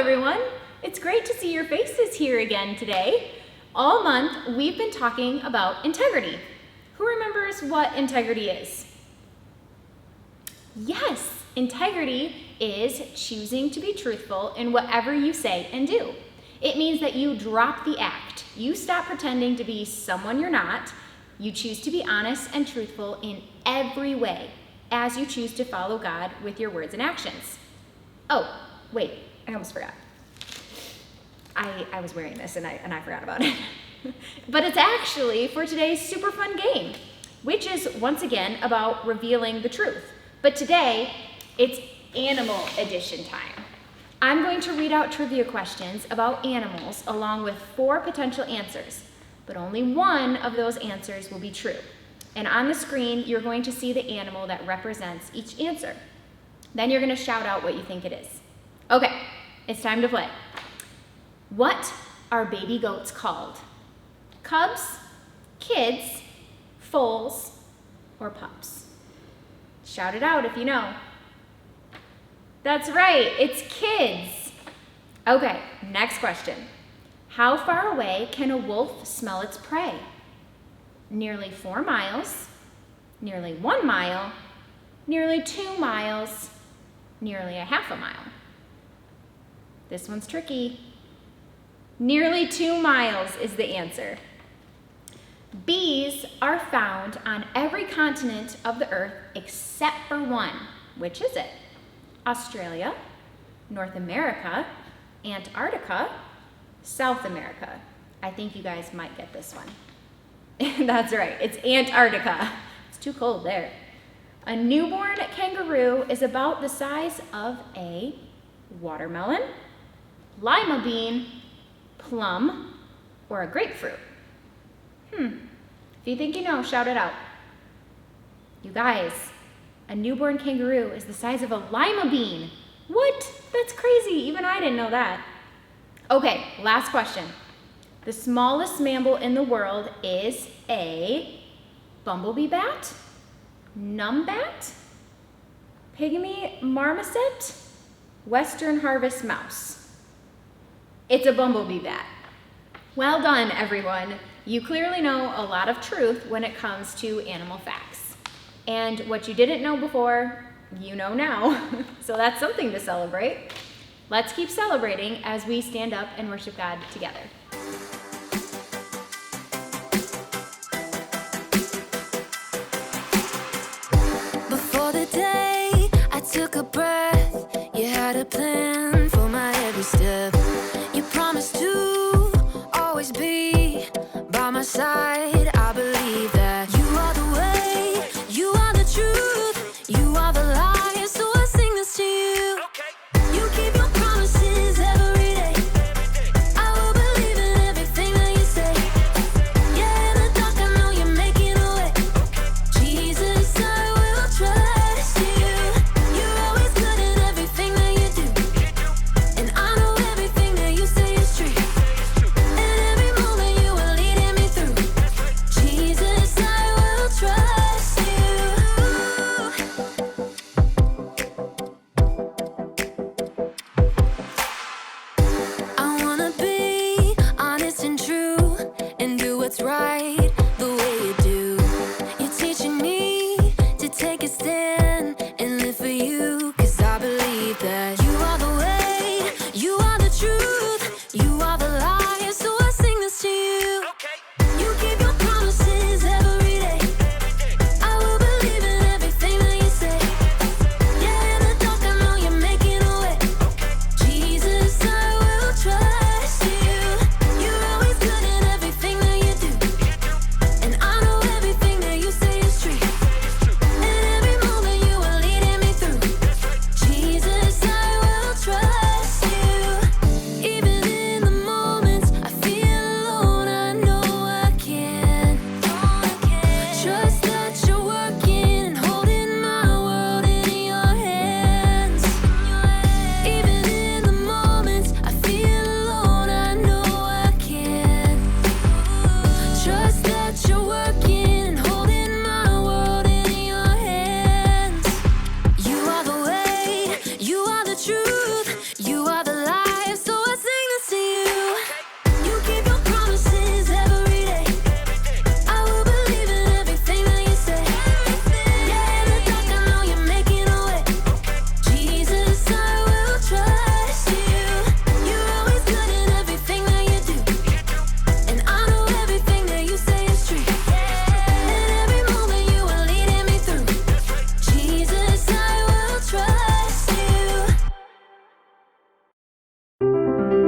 everyone. It's great to see your faces here again today. All month, we've been talking about integrity. Who remembers what integrity is? Yes, integrity is choosing to be truthful in whatever you say and do. It means that you drop the act. You stop pretending to be someone you're not. You choose to be honest and truthful in every way as you choose to follow God with your words and actions. Oh, wait, I almost forgot. I was wearing this and I forgot about it. But it's actually for today's super fun game, which is once again about revealing the truth. But today, it's animal edition time. I'm going to read out trivia questions about animals along with 4 potential answers, but only one of those answers will be true. And on the screen, you're going to see the animal that represents each answer. Then you're going to shout out what you think it is. Okay, it's time to play. What are baby goats called? Cubs, kids, foals, or pups? Shout it out if you know. That's right, it's kids. Okay, next question. How far away can a wolf smell its prey? Nearly 4 miles, nearly 1 mile, nearly 2 miles, nearly a half a mile. This one's tricky. Nearly 2 miles is the answer. Bees are found on every continent of the earth except for one. Which is it? Australia, North America, Antarctica, South America. I think you guys might get this one. That's right, it's Antarctica. It's too cold there. A newborn kangaroo is about the size of a watermelon, lima bean, plum, or a grapefruit. If you think you know, shout it out. You guys, a newborn kangaroo is the size of a lima bean. What? That's crazy. Even I didn't know that. Okay, last question. The smallest mammal in the world is a bumblebee bat, numbat, pygmy marmoset, western harvest mouse. It's a bumblebee bat. Well done, everyone. You clearly know a lot of truth when it comes to animal facts. And what you didn't know before, you know now. So that's something to celebrate. Let's keep celebrating as we stand up and worship God together. Before the day I took a breath, you had a plan for my every step. You promised to always be by my side. I believe that you are the way, you are the truth, you are the light. So I sing this to you. You keep your promises every day. I will believe in everything that you say. Yeah, in the dark I know you're making a way. Jesus, I will trust you. You're always good at everything that you do.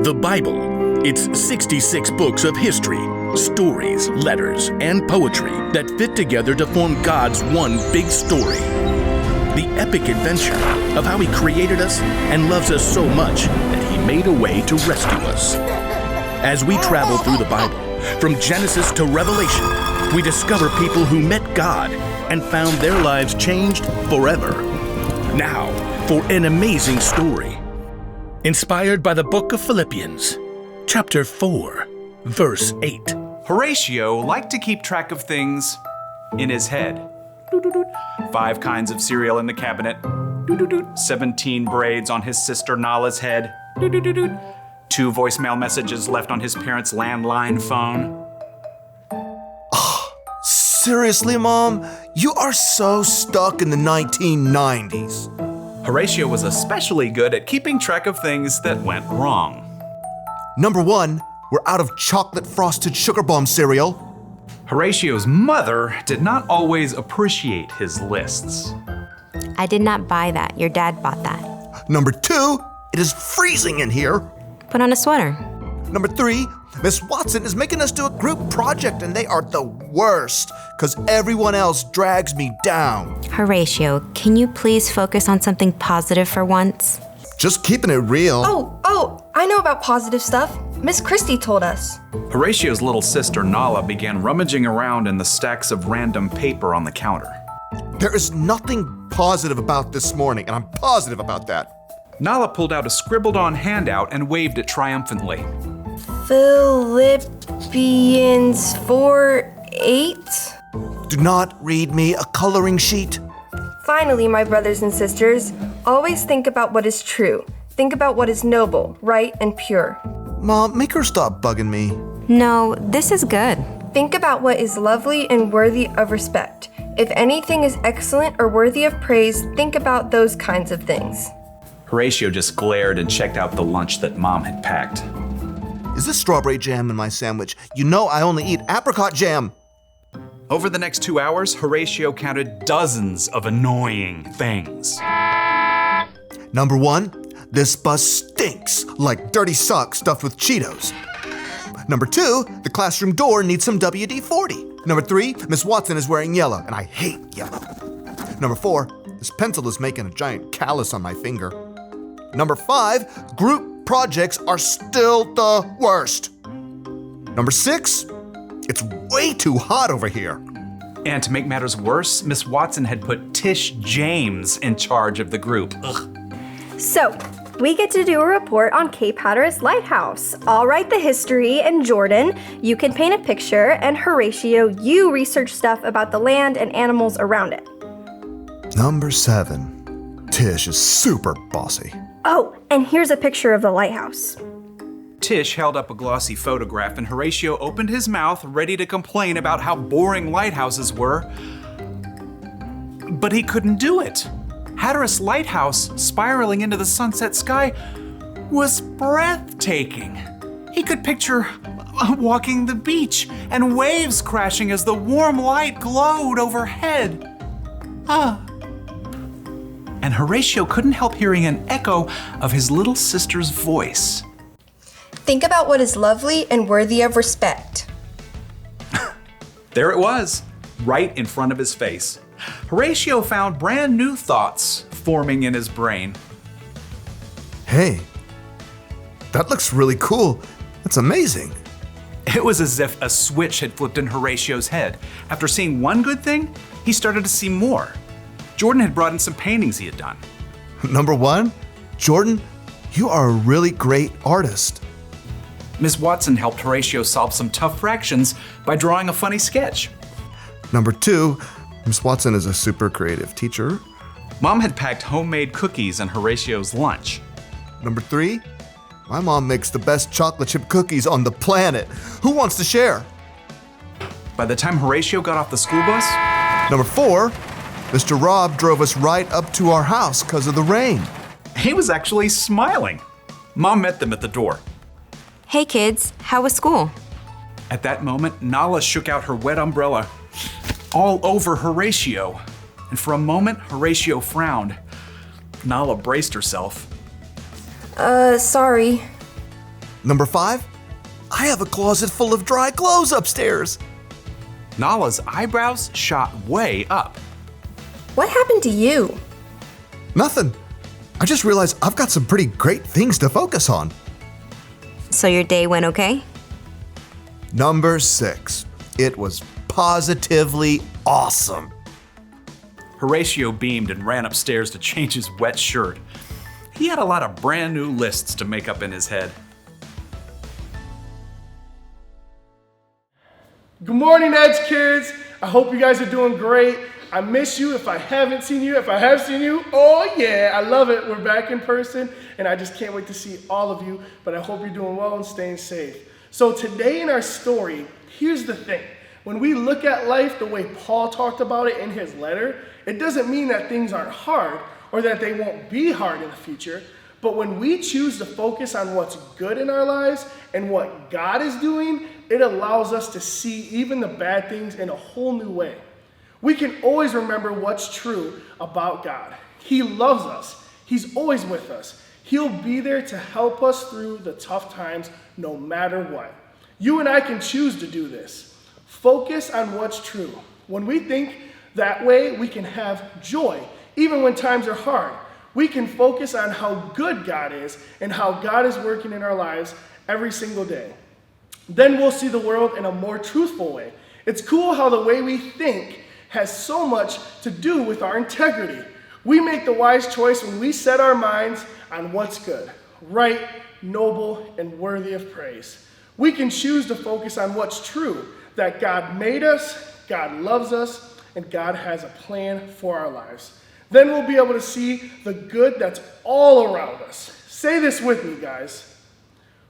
The Bible. It's 66 books of history, stories, letters, and poetry that fit together to form God's one big story. The epic adventure of how He created us and loves us so much that He made a way to rescue us. As we travel through the Bible, from Genesis to Revelation, we discover people who met God and found their lives changed forever. Now, for an amazing story. Inspired by the book of Philippians, chapter 4, verse 8. Horatio liked to keep track of things in his head. 5 kinds of cereal in the cabinet. 17 braids on his sister Nala's head. 2 voicemail messages left on his parents' landline phone. Seriously, Mom? You are so stuck in the 1990s. Horatio was especially good at keeping track of things that went wrong. Number 1, we're out of chocolate frosted sugar bomb cereal. Horatio's mother did not always appreciate his lists. I did not buy that. Your dad bought that. Number 2, it is freezing in here. Put on a sweater. Number 3, Miss Watson is making us do a group project and they are the worst because everyone else drags me down. Horatio, can you please focus on something positive for once? Just keeping it real. Oh, I know about positive stuff. Miss Christie told us. Horatio's little sister Nala began rummaging around in the stacks of random paper on the counter. There is nothing positive about this morning, and I'm positive about that. Nala pulled out a scribbled-on handout and waved it triumphantly. Philippians 4:8. Do not read me a coloring sheet. Finally, my brothers and sisters, always think about what is true. Think about what is noble, right, and pure. Mom, make her stop bugging me. No, this is good. Think about what is lovely and worthy of respect. If anything is excellent or worthy of praise, think about those kinds of things. Horatio just glared and checked out the lunch that Mom had packed. Is this strawberry jam in my sandwich? You know I only eat apricot jam. Over the next 2 hours, Horatio counted dozens of annoying things. Number 1, this bus stinks like dirty socks stuffed with Cheetos. Number 2, the classroom door needs some WD-40. Number 3, Miss Watson is wearing yellow, and I hate yellow. Number 4, this pencil is making a giant callus on my finger. Number 5, group projects are still the worst. Number 6, it's way too hot over here. And to make matters worse, Miss Watson had put Tish James in charge of the group. Ugh. So, we get to do a report on Cape Hatteras Lighthouse. I'll write the history, and Jordan, you can paint a picture, and Horatio, you research stuff about the land and animals around it. Number 7, Tish is super bossy. Oh, and here's a picture of the lighthouse. Tish held up a glossy photograph and Horatio opened his mouth, ready to complain about how boring lighthouses were. But he couldn't do it. Hatteras Lighthouse, spiraling into the sunset sky, was breathtaking. He could picture walking the beach and waves crashing as the warm light glowed overhead. And Horatio couldn't help hearing an echo of his little sister's voice. Think about what is lovely and worthy of respect. There it was, right in front of his face. Horatio found brand new thoughts forming in his brain. Hey, that looks really cool. That's amazing. It was as if a switch had flipped in Horatio's head. After seeing one good thing, he started to see more. Jordan had brought in some paintings he had done. Number 1, Jordan, you are a really great artist. Miss Watson helped Horatio solve some tough fractions by drawing a funny sketch. Number 2, Miss Watson is a super creative teacher. Mom had packed homemade cookies in Horatio's lunch. Number 3, my mom makes the best chocolate chip cookies on the planet. Who wants to share? By the time Horatio got off the school bus, Number 4, Mr. Rob drove us right up to our house because of the rain. he was actually smiling. Mom met them at the door. Hey kids, how was school? At that moment, Nala shook out her wet umbrella all over Horatio. And for a moment, Horatio frowned. Nala braced herself. Sorry. Number 5, I have a closet full of dry clothes upstairs. Nala's eyebrows shot way up. What happened to you? Nothing. I just realized I've got some pretty great things to focus on. So your day went okay? Number 6, it was positively awesome. Horatio beamed and ran upstairs to change his wet shirt. He had a lot of brand new lists to make up in his head. Good morning, Edge Kids. I hope you guys are doing great. I miss you if I haven't seen you. If I have seen you, oh yeah, I love it. We're back in person, and I just can't wait to see all of you, but I hope you're doing well and staying safe. So today in our story, here's the thing. When we look at life the way Paul talked about it in his letter, it doesn't mean that things aren't hard or that they won't be hard in the future. But when we choose to focus on what's good in our lives and what God is doing, it allows us to see even the bad things in a whole new way. We can always remember what's true about God. He loves us. He's always with us. He'll be there to help us through the tough times no matter what. You and I can choose to do this. Focus on what's true. When we think that way, we can have joy, even when times are hard. We can focus on how good God is and how God is working in our lives every single day. Then we'll see the world in a more truthful way. It's cool how the way we think has so much to do with our integrity. We make the wise choice when we set our minds on what's good, right, noble, and worthy of praise. We can choose to focus on what's true, that God made us, God loves us, and God has a plan for our lives. Then we'll be able to see the good that's all around us. Say this with me, guys.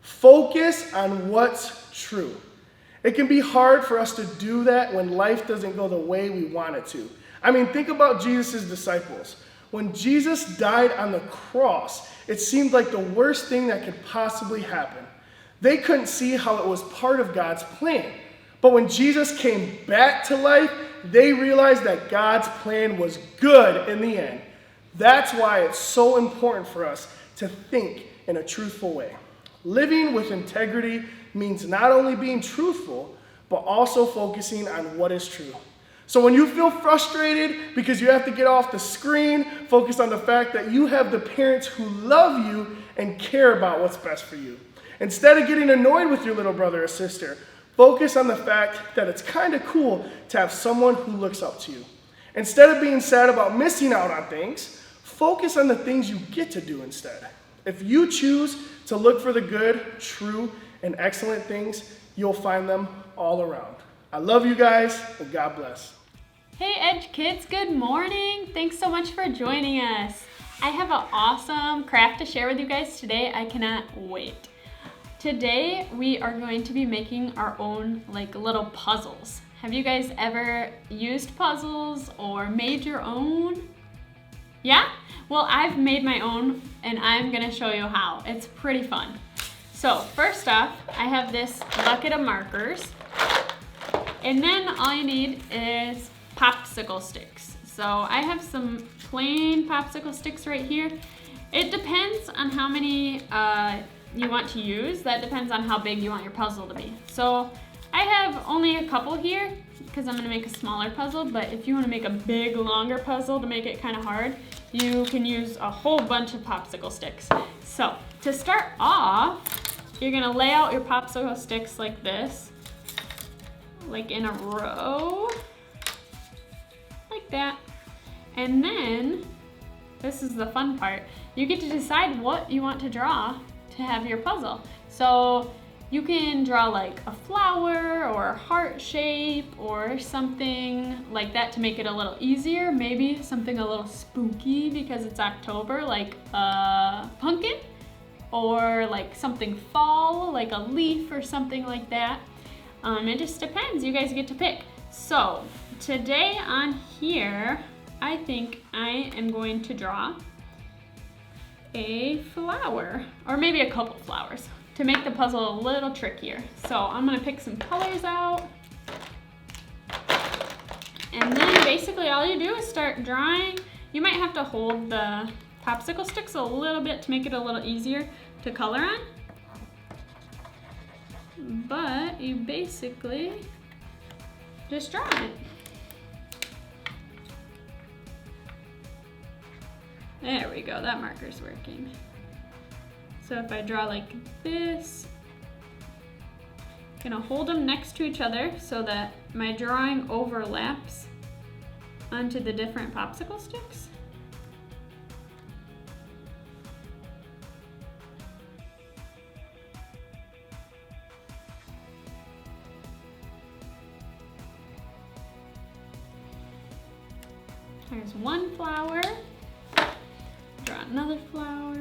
Focus on what's true. It can be hard for us to do that when life doesn't go the way we want it to. I mean, think about Jesus' disciples. When Jesus died on the cross, it seemed like the worst thing that could possibly happen. They couldn't see how it was part of God's plan. But when Jesus came back to life, they realized that God's plan was good in the end. That's why it's so important for us to think in a truthful way. Living with integrity means not only being truthful, but also focusing on what is true. So when you feel frustrated because you have to get off the screen, focus on the fact that you have the parents who love you and care about what's best for you. Instead of getting annoyed with your little brother or sister, focus on the fact that it's kind of cool to have someone who looks up to you. Instead of being sad about missing out on things, focus on the things you get to do instead. If you choose to look for the good, true, and excellent things, you'll find them all around. I love you guys, and God bless. Hey Edge Kids, good morning. Thanks so much for joining us. I have an awesome craft to share with you guys today. I cannot wait. Today we are going to be making our own little puzzles. Have you guys ever used puzzles or made your own? Yeah? Well, I've made my own and I'm gonna show you how. It's pretty fun. So first off, I have this bucket of markers, and then all you need is popsicle sticks. So I have some plain popsicle sticks right here. It depends on how many you want to use. That depends on how big you want your puzzle to be. So I have only a couple here because I'm gonna make a smaller puzzle, but if you wanna make a big, longer puzzle to make it kind of hard, you can use a whole bunch of popsicle sticks. So to start off, you're gonna lay out your popsicle sticks like this, like in a row, like that. And then, this is the fun part, you get to decide what you want to draw to have your puzzle. So you can draw like a flower or a heart shape or something like that to make it a little easier. Maybe something a little spooky because it's October, like a pumpkin, or like something fall, like a leaf or something like that. It just depends, you guys get to pick. So today on here, I think I am going to draw a flower, or maybe a couple flowers, to make the puzzle a little trickier. So I'm gonna pick some colors out. And then basically all you do is start drawing. You might have to hold the popsicle sticks a little bit to make it a little easier to color on. but you basically just draw it. There we go, that marker's working. So if I draw like this, I'm gonna hold them next to each other so that my drawing overlaps onto the different popsicle sticks. There's one flower. Draw another flower.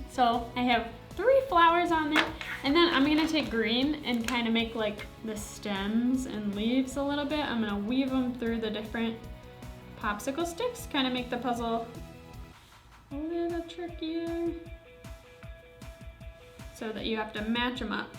So I have 3 flowers on there, and then I'm gonna take green and kind of make like the stems and leaves a little bit. I'm gonna weave them through the different popsicle sticks, kind of make the puzzle a little trickier so that you have to match them up.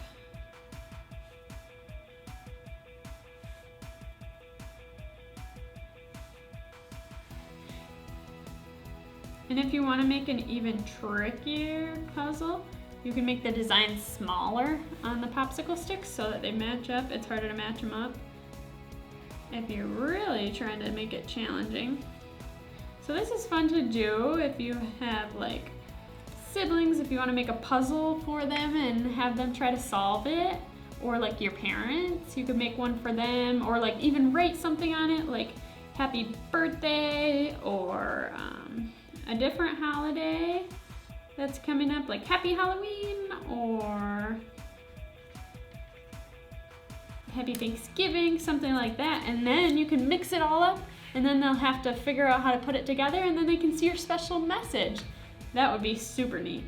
And if you want to make an even trickier puzzle, you can make the design smaller on the popsicle sticks so that they match up. It's harder to match them up if you're really trying to make it challenging. So this is fun to do if you have like siblings, if you want to make a puzzle for them and have them try to solve it, or like your parents, you could make one for them, or like even write something on it like happy birthday, or a different holiday that's coming up, like Happy Halloween or Happy Thanksgiving, something like that. And then you can mix it all up, and then they'll have to figure out how to put it together, and then they can see your special message. That would be super neat.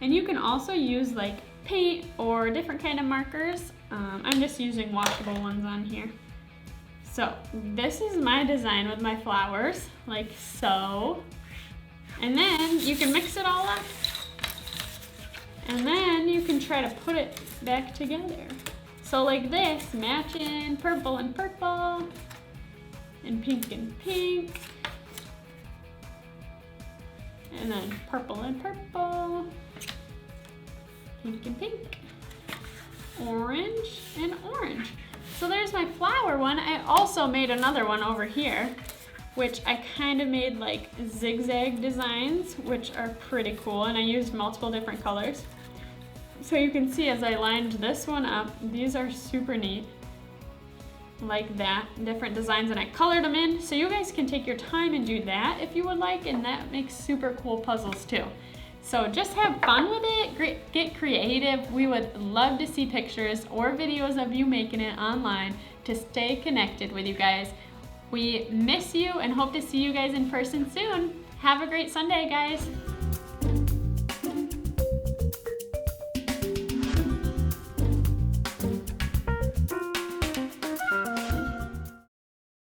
And you can also use like paint or different kind of markers. I'm just using washable ones on here. So this is my design with my flowers, like so. And then you can mix it all up. And then you can try to put it back together. So like this, matching purple and purple, and pink and pink. And then purple and purple, pink and pink, orange and orange. So there's my flower one. I also made another one over here, which I kind of made like zigzag designs, which are pretty cool, and I used multiple different colors. So you can see as I lined this one up, these are super neat, like that, different designs, and I colored them in. So you guys can take your time and do that if you would like, and that makes super cool puzzles too. So just have fun with it, get creative. We would love to see pictures or videos of you making it online to stay connected with you guys. We miss you and hope to see you guys in person soon. Have a great Sunday, guys.